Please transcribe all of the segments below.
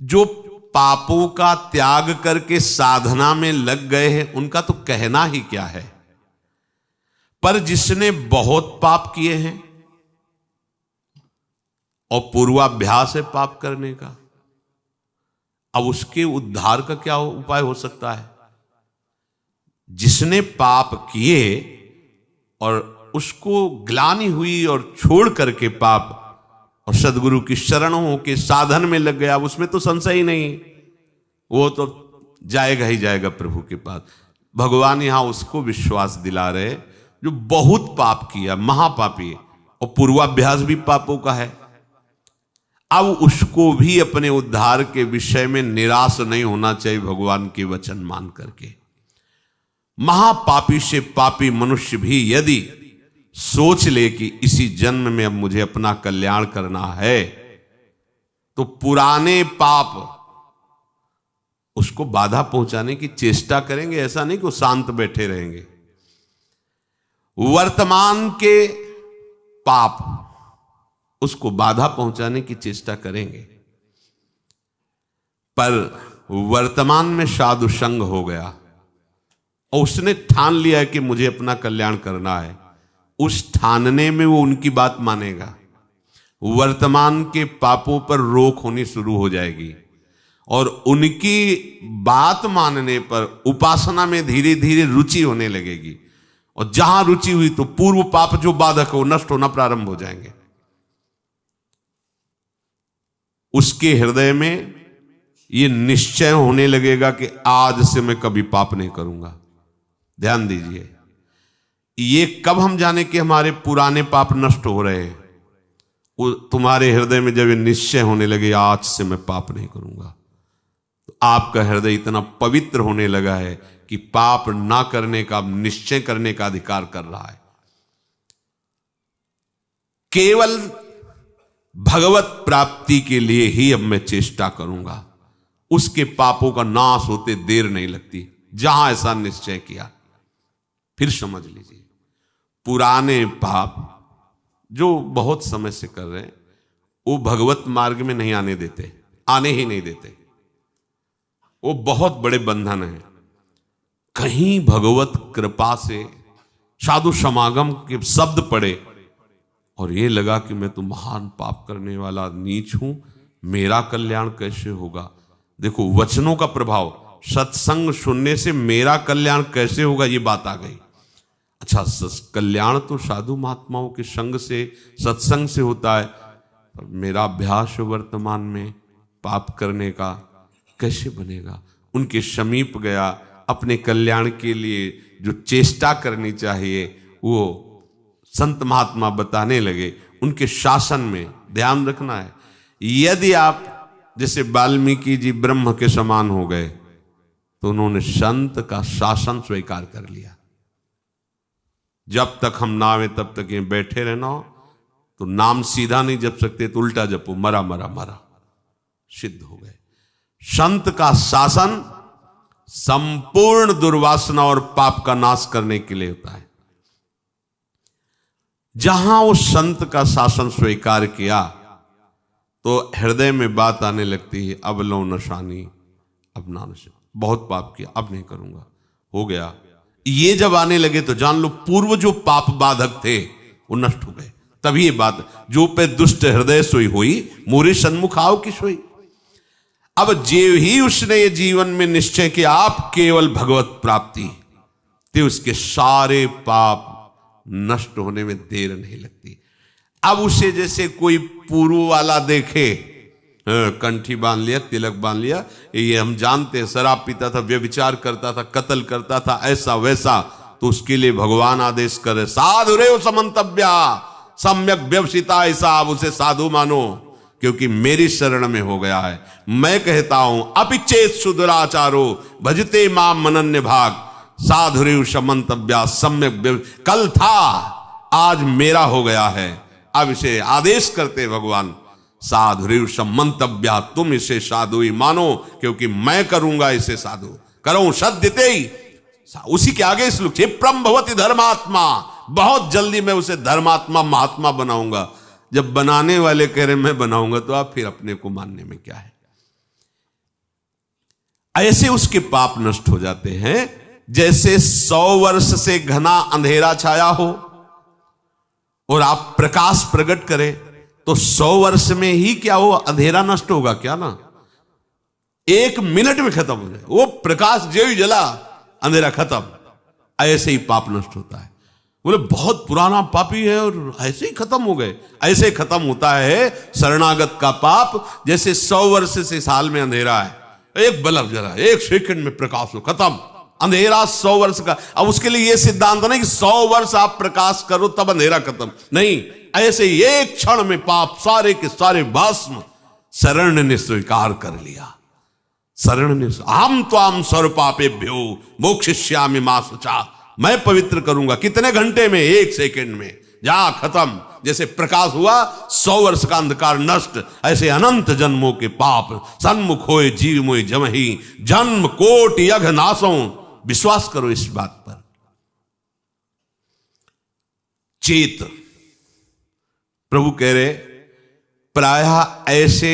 जो पापों का त्याग करके साधना में लग गए हैं उनका तो कहना ही क्या है। पर जिसने बहुत पाप किए हैं और पूर्वाभ्यास है पाप करने का, अब उसके उद्धार का क्या उपाय हो सकता है। जिसने पाप किए और उसको ग्लानि हुई और छोड़ करके पाप और सदगुरु की शरण हो के साधन में लग गया, उसमें तो संशय ही नहीं, वो तो जाएगा ही जाएगा प्रभु के पास। भगवान यहां उसको विश्वास दिला रहे जो बहुत पाप किया, महापापी, और पूर्वाभ्यास भी पापों का है। अब उसको भी अपने उद्धार के विषय में निराश नहीं होना चाहिए भगवान के वचन मान करके। महापापी से पापी मनुष्य भी यदि सोच ले कि इसी जन्म में अब मुझे अपना कल्याण करना है, तो पुराने पाप उसको बाधा पहुंचाने की चेष्टा करेंगे। ऐसा नहीं कि वो शांत बैठे रहेंगे। वर्तमान के पाप उसको बाधा पहुंचाने की चेष्टा करेंगे। पर वर्तमान में साधु संग हो गया और उसने ठान लिया कि मुझे अपना कल्याण करना है, उस ठानने में वो उनकी बात मानेगा। वर्तमान के पापों पर रोक होनी शुरू हो जाएगी और उनकी बात मानने पर उपासना में धीरे धीरे रुचि होने लगेगी। और जहां रुचि हुई तो पूर्व पाप जो बाधक हो नष्ट होना प्रारंभ हो जाएंगे। उसके हृदय में ये निश्चय होने लगेगा कि आज से मैं कभी पाप नहीं करूंगा। ध्यान दीजिए, ये कब हम जाने कि हमारे पुराने पाप नष्ट हो रहे हैं। तुम्हारे हृदय में जब ये निश्चय होने लगे आज से मैं पाप नहीं करूंगा, तो आपका हृदय इतना पवित्र होने लगा है कि पाप ना करने का निश्चय करने का अधिकार कर रहा है। केवल भगवत प्राप्ति के लिए ही अब मैं चेष्टा करूंगा। उसके पापों का नाश होते देर नहीं लगती। जहां ऐसा निश्चय किया, फिर समझ लीजिए पुराने पाप जो बहुत समय से कर रहे हैं वो भगवत मार्ग में नहीं आने देते, आने ही नहीं देते। वो बहुत बड़े बंधन हैं। कहीं भगवत कृपा से साधु समागम के शब्द पड़े और ये लगा कि मैं तो महान पाप करने वाला नीच हूं, मेरा कल्याण कैसे होगा। देखो वचनों का प्रभाव, सत्संग सुनने से मेरा कल्याण कैसे होगा, ये बात आ गई। अच्छा, कल्याण तो साधु महात्माओं के संग से, सत्संग से होता है, पर मेरा अभ्यास वर्तमान में पाप करने का कैसे बनेगा। उनके समीप गया, अपने कल्याण के लिए जो चेष्टा करनी चाहिए वो संत महात्मा बताने लगे। उनके शासन में ध्यान रखना है। यदि आप जैसे वाल्मीकि जी ब्रह्म के समान हो गए तो उन्होंने संत का शासन स्वीकार कर लिया। जब तक हम ना आवे तब तक ये बैठे रहना हो, तो नाम सीधा नहीं जप सकते तो उल्टा जपो, मरा मरा मरा, सिद्ध हो गए। संत का शासन संपूर्ण दुर्वासना और पाप का नाश करने के लिए होता है। जहां उस संत का शासन स्वीकार किया तो हृदय में बात आने लगती है, अब लो नशानी, अब ना नशा, बहुत पाप किया, अब नहीं करूंगा, हो गया। ये जब आने लगे तो जान लो पूर्व जो पाप बाधक थे वो नष्ट हो गए। तभी ये बात, जो पे दुष्ट हृदय सोई हुई, मोरे सन्मुख आओ की सोई। अब जे ही उसने ये जीवन में निश्चय किया आप केवल भगवत प्राप्ति, तो उसके सारे पाप नष्ट होने में देर नहीं लगती। अब उसे जैसे कोई पूर्व वाला देखे, कंठी बांध लिया, तिलक बांध लिया, ये हम जानते हैं शराब पीता था, व्यभिचार करता था, कत्ल करता था, ऐसा वैसा, तो उसके लिए भगवान आदेश करे साधु रे समंतव्या सम्यक व्यवसिता, ऐसा आप उसे साधु मानो क्योंकि मेरी शरण में हो गया है। मैं कहता हूं अपिचेत सुदुराचारो भजते माम मनन्य भाग साधुरेव समंतव्या सम्यक। कल था आज मेरा हो गया है। अब इसे आदेश करते भगवान साधुरेव समंतव्या, तुम इसे साधु ही मानो क्योंकि मैं करूंगा इसे साधु। करो सद्यते ही, उसी के आगे श्लोक क्षिप्रम भवति धर्मात्मा, बहुत जल्दी मैं उसे धर्मात्मा महात्मा बनाऊंगा। जब बनाने वाले कह रहे मैं बनाऊंगा तो आप फिर अपने को मानने में क्या है। ऐसे उसके पाप नष्ट हो जाते हैं जैसे 100 वर्ष से घना अंधेरा छाया हो और आप प्रकाश प्रकट करें तो 100 वर्ष में ही क्या हो, अंधेरा नष्ट होगा क्या ना, 1 मिनट में खत्म हो जाए वो प्रकाश, जो ही जला अंधेरा खत्म। ऐसे ही पाप नष्ट होता है। बोले बहुत पुराना पापी है और ऐसे ही खत्म हो गए। ऐसे खत्म होता है शरणागत का पाप जैसे 100 वर्ष से साल में अंधेरा है, एक बल्ब जला 1 सेकंड में प्रकाश हो, खत्म अंधेरा 100 वर्ष का। अब उसके लिए यह सिद्धांत नहीं कि 100 वर्ष आप प्रकाश करो तब अंधेरा खत्म, नहीं, ऐसे ही एक क्षण में पाप सारे के सारे भस्म शरण ने स्वीकार कर लिया। शरण ने, हम तो आम सर्व पापेभ्यो मोक्षयिष्यामि मा शुचा, मैं पवित्र करूंगा। कितने घंटे में? 1 सेकंड में, जा खत्म। जैसे प्रकाश हुआ 100 वर्ष का अंधकार नष्ट, ऐसे अनंत जन्मों के पाप सन्मुख होए जीव मोय जमहि, जन्म कोटि यघ नासों। विश्वास करो इस बात पर। चेत, प्रभु कह रहे प्रायः ऐसे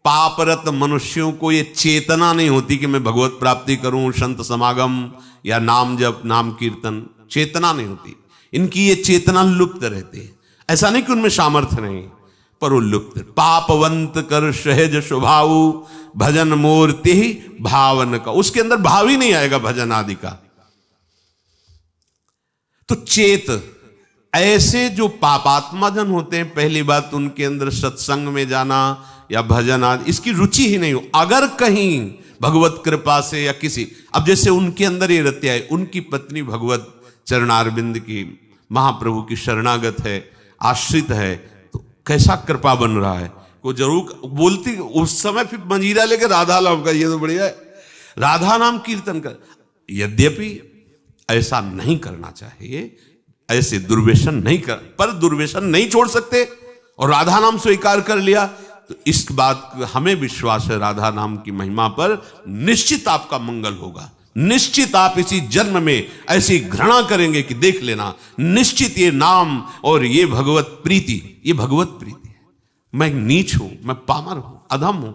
पापरत मनुष्यों को ये चेतना नहीं होती कि मैं भगवत प्राप्ति करूं, संत समागम या नाम जप नाम कीर्तन, चेतना नहीं होती इनकी। ये चेतना लुप्त रहती है। ऐसा नहीं कि उनमें सामर्थ्य नहीं, पर वो लुप्त। पापवंत कर सहज स्वभाव भजन मूर्ति भावन का, उसके अंदर भाव ही नहीं आएगा भजन आदि का। तो चेत, ऐसे जो पापात्मा जन होते हैं, पहली बात उनके अंदर सत्संग में जाना या भजन आदि इसकी रुचि ही नहीं हो। अगर कहीं भगवत कृपा से या किसी, अब जैसे उनके अंदर ये रत्या है, उनकी पत्नी भगवत चरणारविंद की महाप्रभु की शरणागत है, आश्रित है, तो कैसा कृपा बन रहा है। को जरूर बोलती उस समय फिर मंजीरा लेकर राधा नाम का, ये तो बढ़िया है, राधा नाम कीर्तन कर। यद्यपि ऐसा नहीं करना चाहिए, ऐसे दुर्व्यसन नहीं कर, पर दुर्व्यसन नहीं छोड़ सकते और राधा नाम स्वीकार कर लिया तो इस बात हमें विश्वास है राधा नाम की महिमा पर निश्चित आपका मंगल होगा। निश्चित आप इसी जन्म में ऐसी घृणा करेंगे कि देख लेना, निश्चित ये नाम और ये भगवत प्रीति, ये भगवत प्रीति है। मैं नीच हूं, मैं पामर हूं, अधम हूं,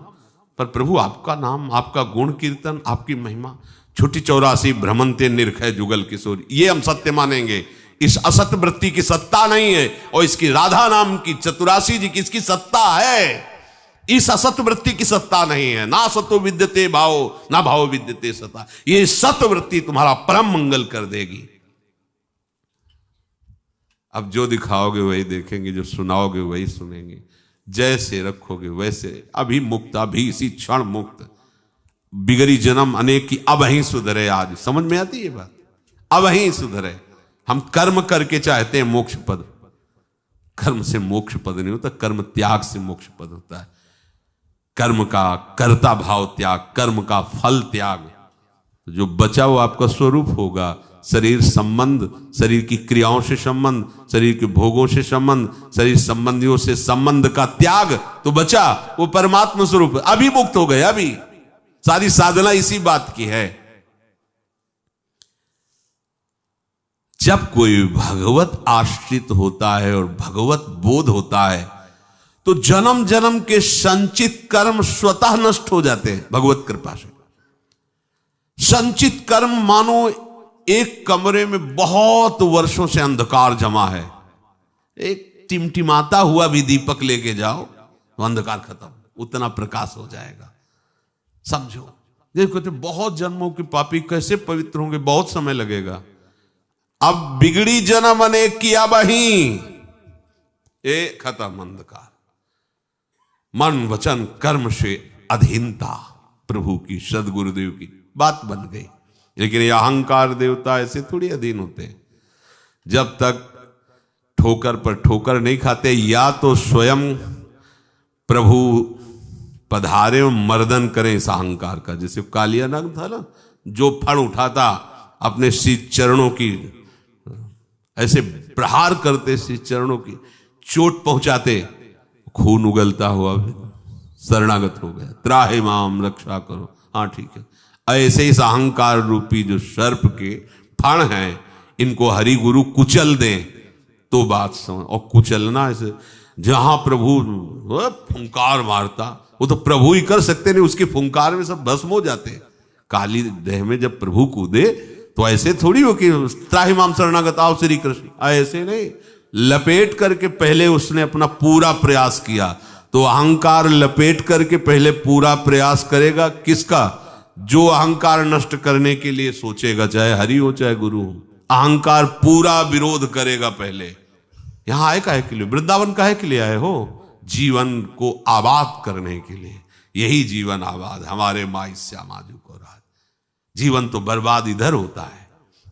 पर प्रभु आपका नाम, आपका गुण कीर्तन, आपकी महिमा, छुट्टी 84 भ्रमंते निरखय जुगल किशोर, ये हम सत्य मानेंगे। इस असत वृत्ति की सत्ता नहीं है और इसकी राधा नाम की चतुरासी जी की इसकी सत्ता है। इस असत वृत्ति की सत्ता नहीं है। ना सतो विद्यते भाव, ना भाव विद्यते सता। ये सत वृत्ति तुम्हारा परम मंगल कर देगी। अब जो दिखाओगे वही देखेंगे, जो सुनाओगे वही सुनेंगे, जैसे रखोगे वैसे। अभी मुक्त, अभी इसी क्षण मुक्त। बिगड़ी जन्म अनेक की, अब ही सुधरे। आज समझ में आती है बात, अब ही सुधरे। हम कर्म करके चाहते हैं मोक्ष पद, कर्म से मोक्ष पद नहीं होता, कर्म त्याग से मोक्ष पद होता है। कर्म का कर्ता भाव त्याग, कर्म का फल त्याग, जो बचा वो आपका स्वरूप होगा। शरीर संबंध, शरीर की क्रियाओं से संबंध, शरीर के भोगों से संबंध, शरीर संबंधियों से संबंध का त्याग तो बचा वो परमात्मा स्वरूप। अभी मुक्त हो गए। अभी सारी साधना इसी बात की है। जब कोई भगवत आश्रित होता है और भगवत बोध होता है तो जन्म जन्म के संचित कर्म स्वतः नष्ट हो जाते हैं भगवत कृपा से। संचित कर्म मानो एक कमरे में बहुत वर्षों से अंधकार जमा है, एक टिमटिमाता हुआ भी दीपक लेके जाओ तो अंधकार खत्म, उतना प्रकाश हो जाएगा। समझो, देखो तो बहुत जन्मों के पापी कैसे पवित्र होंगे, बहुत समय लगेगा। अब बिगड़ी जन्म अनेक किया बही, ए खत्म अंधकार। मन वचन कर्म से अधीनता प्रभु की, सदगुरुदेव की बात बन गई। लेकिन ये अहंकार देवता ऐसे थोड़ी अधीन होते हैं। जब तक ठोकर पर ठोकर नहीं खाते, या तो स्वयं प्रभु पधारे और मर्दन करें इस अहंकार का। जैसे कालिया नाग था ना, जो फण उठाता अपने श्री चरणों की, ऐसे प्रहार करते श्री चरणों की, चोट पहुंचाते, खून उगलता हुआ शरणागत हो गया। त्राहि माम, रक्षा करो। हाँ ठीक है। ऐसे इस अहंकार रूपी जो सर्प के फण हैं, इनको हरि गुरु कुचल दें तो बात समझ। और कुचलना ऐसे, जहां प्रभु फुंकार मारता वो तो प्रभु ही कर सकते नहीं, उसके फुंकार में सब भस्म हो जाते। काली देह में जब प्रभु कूदे तो ऐसे थोड़ी हो कि त्राहिमाम शरणागत आओ श्री कृष्ण, ऐसे नहीं, लपेट करके पहले उसने अपना पूरा प्रयास किया। तो अहंकार लपेट करके पहले पूरा प्रयास करेगा किसका? जो अहंकार नष्ट करने के लिए सोचेगा, चाहे हरि हो चाहे गुरु हो, अहंकार पूरा विरोध करेगा पहले। यहां आए काहे के लिए? वृंदावन काहे के लिए आए हो? जीवन को आबाद करने के लिए। यही जीवन आबाद, हमारे माई श्यामाजू को राज। जीवन तो बर्बाद इधर होता है,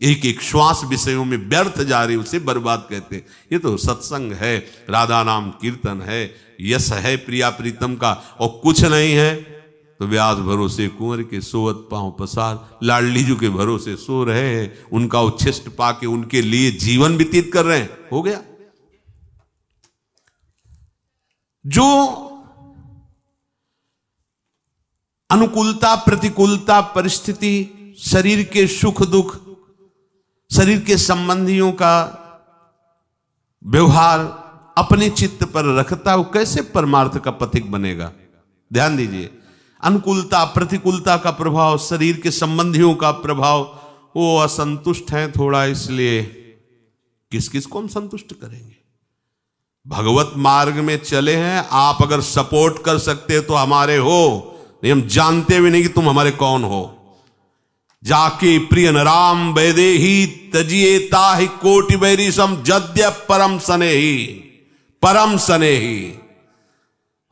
एक एक श्वास विषयों में व्यर्थ जा रही, उसे बर्बाद कहते हैं। ये तो सत्संग है, राधा नाम कीर्तन है, यश है प्रिया प्रीतम का, और कुछ नहीं है तो व्यास भरोसे कुंवर के सोवत पांव पसार। लाडली जी के भरोसे सो रहे हैं, उनका उच्छिष्ट पाके उनके लिए जीवन व्यतीत कर रहे हैं, हो गया। जो अनुकूलता प्रतिकूलता परिस्थिति, शरीर के सुख दुख, शरीर के संबंधियों का व्यवहार अपने चित्त पर रखता, वो कैसे परमार्थ का पथिक बनेगा? ध्यान दीजिए, अनुकूलता प्रतिकूलता का प्रभाव, शरीर के संबंधियों का प्रभाव, वो असंतुष्ट हैं थोड़ा, इसलिए किस किस को हम संतुष्ट करेंगे? भगवत मार्ग में चले हैं, आप अगर सपोर्ट कर सकते तो हमारे हो, नहीं हम जानते भी नहीं कि तुम हमारे कौन हो। जाके प्रिय राम वैदे ही तजिए ताहि कोटि बैरी सम जद्य परम स्नेही, परम स्नेही।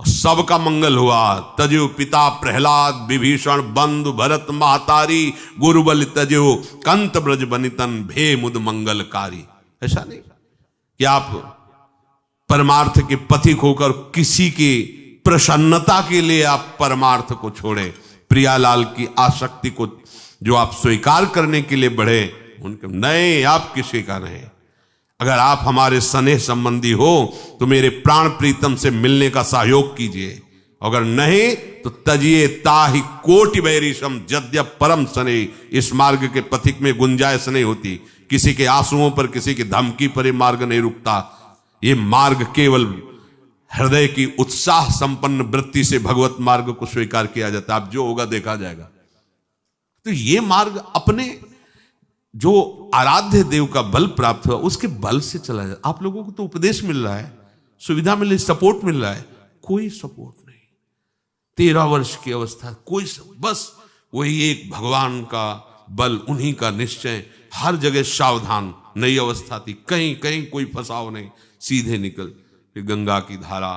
सबका मंगल हुआ। तजो पिता प्रहलाद विभीषण बंधु भरत महतारी, गुरुबल तजो कंत ब्रज बनितन भे मुद मंगलकारी। ऐसा नहीं कि आप परमार्थ के पथिक होकर किसी की प्रसन्नता के लिए आप परमार्थ को छोड़े, प्रियालाल की आसक्ति को जो आप स्वीकार करने के लिए बढ़े, उनके नहीं, आप किसी का नहीं। अगर आप हमारे स्नेह संबंधी हो तो मेरे प्राण प्रीतम से मिलने का सहयोग कीजिए, अगर नहीं तो तजिए ताहि कोटि बैरिशम जद्य परम स्नेह। इस मार्ग के पथिक में गुंजाइश नहीं होती, किसी के आंसुओं पर, किसी की धमकी पर ये मार्ग नहीं रुकता। ये मार्ग केवल हृदय की उत्साह संपन्न वृत्ति से भगवत मार्ग को स्वीकार किया जाता है। अब जो होगा देखा जाएगा। तो ये मार्ग अपने जो आराध्य देव का बल प्राप्त हुआ उसके बल से चला जाए। आप लोगों को तो उपदेश मिल रहा है, सुविधा मिल रही, सपोर्ट मिल रहा है, कोई सपोर्ट नहीं। 13 वर्ष की अवस्था, कोई बस वही एक भगवान का बल, उन्हीं का निश्चय, हर जगह सावधान। नई अवस्था थी, कहीं कहीं कोई फंसाव नहीं, सीधे निकल। फिर गंगा की धारा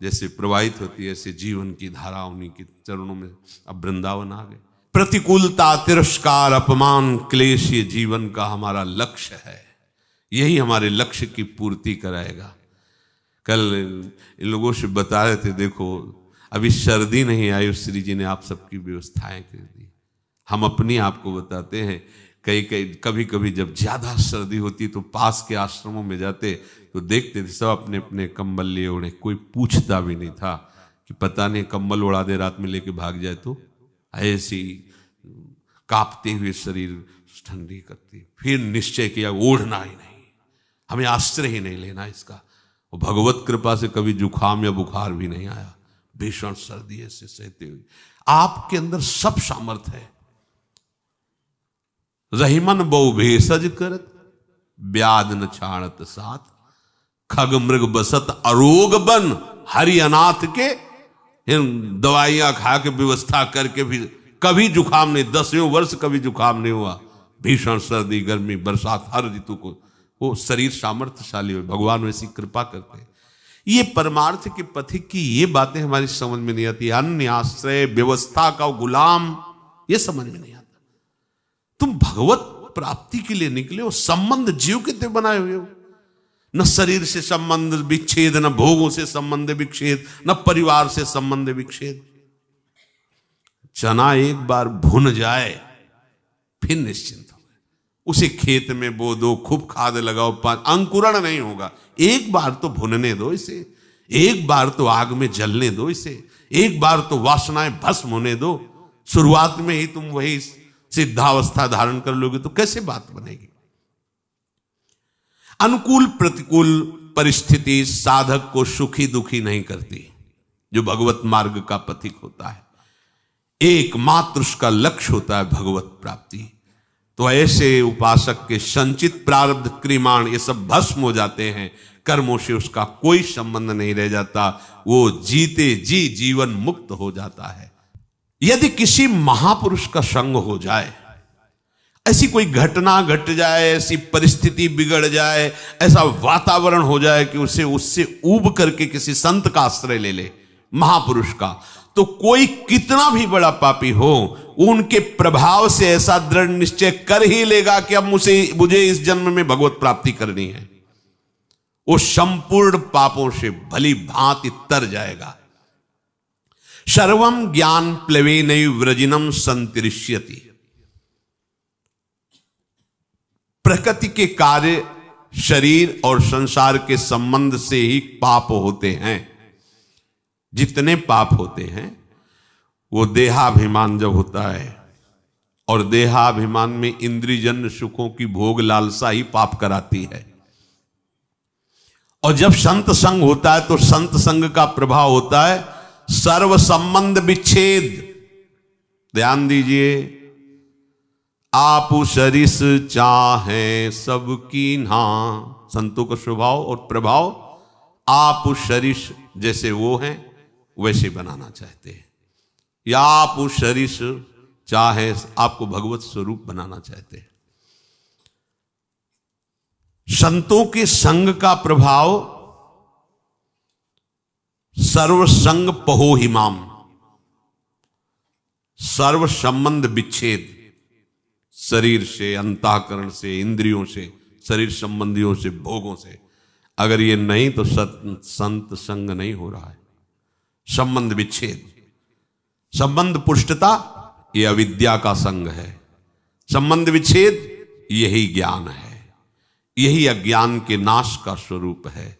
जैसे प्रवाहित होती है, ऐसे जीवन की धारा उन्हीं के चरणों में। अब वृंदावन आ गए। प्रतिकूलता, तिरस्कार, अपमान, क्लेश, ये जीवन का हमारा लक्ष्य है। यही हमारे लक्ष्य की पूर्ति कराएगा। कल इन लोगों से बता रहे थे, देखो अभी सर्दी नहीं आई, श्री जी ने आप सबकी व्यवस्थाएं कर दी। हम अपनी आपको बताते हैं, कभी कभी जब ज्यादा सर्दी होती तो पास के आश्रमों में जाते तो देखते थे सब अपने अपने कंबल लिए ओढ़े, कोई पूछता भी नहीं था कि पता नहीं कंबल उड़ा दे रात में लेके भाग जाए तो। ऐसी कांपते हुए शरीर ठंडी करती। फिर निश्चय किया ओढ़ना ही नहीं, हमें आश्रय ही नहीं लेना इसका। और भगवत कृपा से कभी जुखाम या बुखार भी नहीं आया। भीषण सर्दी ऐसे सहते हुए आपके अंदर सब सामर्थ्य है। रहीमन बहु भेषज करत ब्याध न छाणत साथ, खग मृग बसत अरोग बन हरि अनाथ के। दवाइयां खा के व्यवस्था करके भी कभी जुखाम नहीं, 10वें वर्ष कभी जुखाम नहीं हुआ। भीषण सर्दी गर्मी बरसात हर ऋतु को वो शरीर सामर्थ्यशाली हो, भगवान वैसी कृपा करते हैं। ये परमार्थ के पथिक की ये बातें हमारी समझ में नहीं आती। अन्य आश्रय व्यवस्था का गुलाम, ये समझ में नहीं आता। तुम भगवत प्राप्ति के लिए निकले हो, संबंध जीव कितने बनाए हुए हो। न शरीर से संबंध विच्छेद, न भोगों से संबंध विच्छेद, न परिवार से संबंध विच्छेद। चना एक बार भुन जाए फिर निश्चिंत हो गए। उसे खेत में बो दो, खूब खाद लगाओ, अंकुरण नहीं होगा। एक बार तो भुनने दो इसे, एक बार तो आग में जलने दो इसे, एक बार तो वासनाएं भस्म होने दो। शुरुआत में ही तुम वही सिद्धावस्था धारण कर लोगे तो कैसे बात बनेगी। अनुकूल प्रतिकूल परिस्थिति साधक को सुखी दुखी नहीं करती। जो भगवत मार्ग का पथिक होता है, एकमात्र उसका लक्ष्य होता है भगवत प्राप्ति। तो ऐसे उपासक के संचित प्रारब्ध क्रिमाण ये सब भस्म हो जाते हैं, कर्मों से उसका कोई संबंध नहीं रह जाता, वो जीते जी जीवन मुक्त हो जाता है। यदि किसी महापुरुष का संग हो जाए, ऐसी कोई घटना घट जाए, ऐसी परिस्थिति बिगड़ जाए, ऐसा वातावरण हो जाए कि उसे उससे ऊब करके किसी संत का आश्रय ले ले, महापुरुष का, तो कोई कितना भी बड़ा पापी हो उनके प्रभाव से ऐसा दृढ़ निश्चय कर ही लेगा कि अब मुझे इस जन्म में भगवत प्राप्ति करनी है। वो संपूर्ण पापों से भली भांति तर जाएगा। सर्वम ज्ञान प्लवेनैव व्रजिनम संतरिष्यति। प्रकृति के कार्य शरीर और संसार के संबंध से ही पाप होते हैं। जितने पाप होते हैं वो देहाभिमान जब होता है, और देहाभिमान में इंद्रियजन्य सुखों की भोग लालसा ही पाप कराती है। और जब संत संग होता है तो संत संग का प्रभाव होता है सर्व संबंध विच्छेद। ध्यान दीजिए, आप सरिस चाहे सबकी ना, संतों का स्वभाव और प्रभाव आप सरिस जैसे वो हैं वैसे बनाना चाहते हैं, या आप सरिस चाहे आपको भगवत स्वरूप बनाना चाहते हैं। संतों के संग का प्रभाव सर्व संग पहो हिमाम, सर्व संबंध विच्छेद, शरीर से, अंतःकरण से, इंद्रियों से, शरीर संबंधियों से, भोगों से। अगर ये नहीं तो संत संग नहीं हो रहा है। संबंध विच्छेद, संबंध पुष्टता ये अविद्या का संग है, संबंध विच्छेद यही ज्ञान है, यही अज्ञान के नाश का स्वरूप है।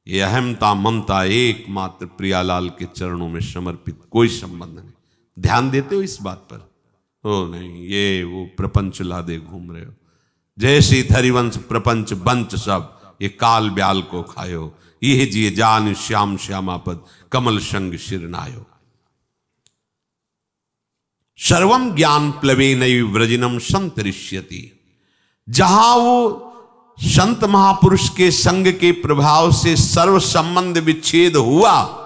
ये अहमता ममता एकमात्र प्रियालाल के चरणों में समर्पित, कोई संबंध नहीं। ध्यान देते हो इस बात पर? ओ नहीं, ये वो प्रपंच लादे घूम रहे हो, जैसे हरिवंश प्रपंच बंच सब ये काल ब्याल को खायो, ये जिए जान श्याम श्यामापद कमल संग शिरनायो। सर्वम ज्ञान प्लवेनैव व्रजिनम संतरिष्यति। जहां वो संत महापुरुष के संग के प्रभाव से सर्व संबंध विच्छेद हुआ,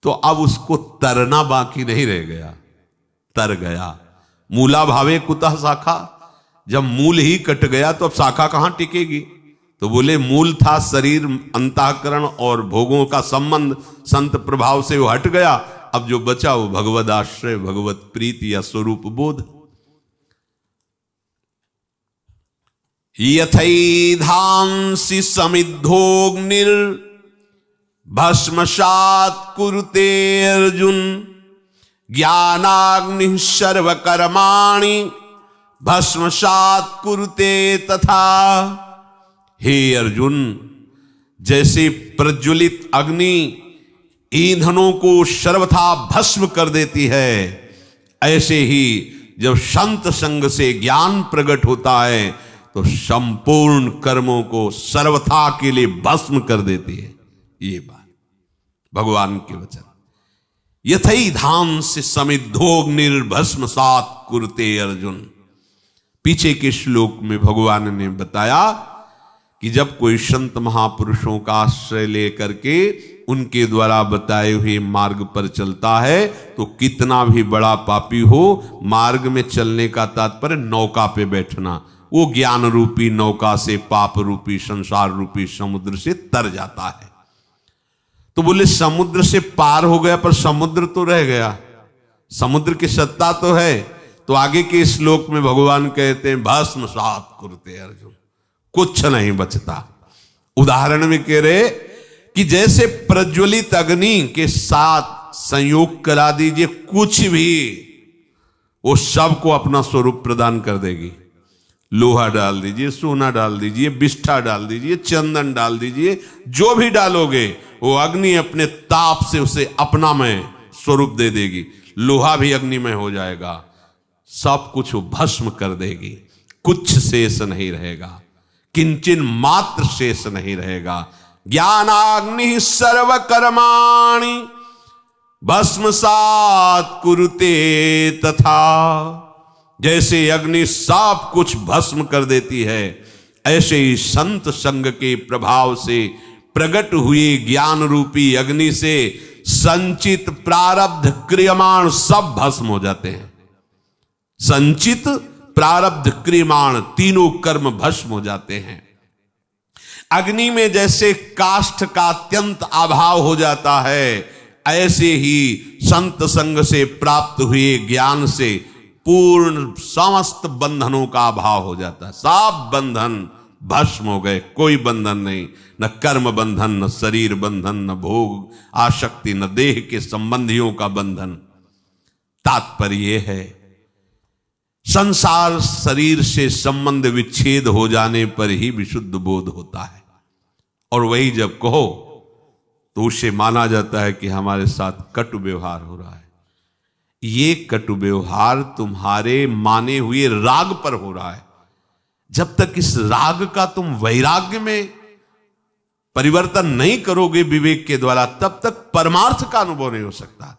तो अब उसको तरना बाकी नहीं रह गया, तर गया। मूला भावे कुतः शाखा, जब मूल ही कट गया तो अब शाखा कहां टिकेगी? तो बोले मूल था शरीर, अंतःकरण और भोगों का संबंध, संत प्रभाव से वो हट गया। अब जो बचा वो भगवद आश्रय, भगवत प्रीति या स्वरूप बोध। यथैधांसि समिद्धोग्निर भस्मसात् कुरुते अर्जुन, ज्ञानाग्निः सर्वकर्माणि भस्मसात् कुरुते तथा। हे अर्जुन, जैसे प्रज्वलित अग्नि ईंधनों को सर्वथा भस्म कर देती है, ऐसे ही जब संत संग से ज्ञान प्रकट होता है तो संपूर्ण कर्मों को सर्वथा के लिए भस्म कर देती है। ये बात भगवान के वचन। यथैधांसि समिद्धोग्निर्भस्मसात् कुरुते अर्जुन। पीछे के श्लोक में भगवान ने बताया कि जब कोई संत महापुरुषों का आश्रय लेकर के उनके द्वारा बताए हुए मार्ग पर चलता है तो कितना भी बड़ा पापी हो, मार्ग में चलने का तात्पर्य नौका पे बैठना, वो ज्ञान रूपी नौका से पाप रूपी संसार रूपी समुद्र से तर जाता है। तो बोले समुद्र से पार हो गया पर समुद्र तो रह गया, समुद्र की सत्ता तो है। तो आगे के श्लोक में भगवान कहते हैं भस्मसात् कुरुते अर्जुन, कुछ नहीं बचता। उदाहरण में कह रहे कि जैसे प्रज्वलित अग्नि के साथ संयोग करा दीजिए, कुछ भी वो सबको अपना स्वरूप प्रदान कर देगी। लोहा डाल दीजिए, सोना डाल दीजिए, बिष्ठा डाल दीजिए, चंदन डाल दीजिए, जो भी डालोगे वो अग्नि अपने ताप से उसे अपना में स्वरूप दे देगी। लोहा भी अग्निमय हो जाएगा, सब कुछ वो भस्म कर देगी, कुछ शेष नहीं रहेगा, किंचन मात्र शेष नहीं रहेगा। ज्ञानाग्नि सर्व कर्माणि भस्मसात् कुरुते तथा। जैसे अग्नि सब कुछ भस्म कर देती है, ऐसे ही संत संग के प्रभाव से प्रकट हुए ज्ञान रूपी अग्नि से संचित प्रारब्ध क्रियमाण सब भस्म हो जाते हैं। संचित प्रारब्ध क्रियमाण तीनों कर्म भस्म हो जाते हैं। अग्नि में जैसे काष्ठ का अत्यंत अभाव हो जाता है, ऐसे ही संत संग से प्राप्त हुए ज्ञान से पूर्ण समस्त बंधनों का अभाव हो जाता है। सब बंधन भस्म हो गए, कोई बंधन नहीं, न कर्म बंधन, न शरीर बंधन, न भोग आसक्ति, न देह के संबंधियों का बंधन। तात्पर्य है संसार शरीर से संबंध विच्छेद हो जाने पर ही विशुद्ध बोध होता है, और वही जब कहो तो उसे माना जाता है कि हमारे साथ कटु व्यवहार हो रहा है। ये कटु व्यवहार तुम्हारे माने हुए राग पर हो रहा है। जब तक इस राग का तुम वैराग्य में परिवर्तन नहीं करोगे विवेक के द्वारा, तब तक परमार्थ का अनुभव नहीं हो सकता।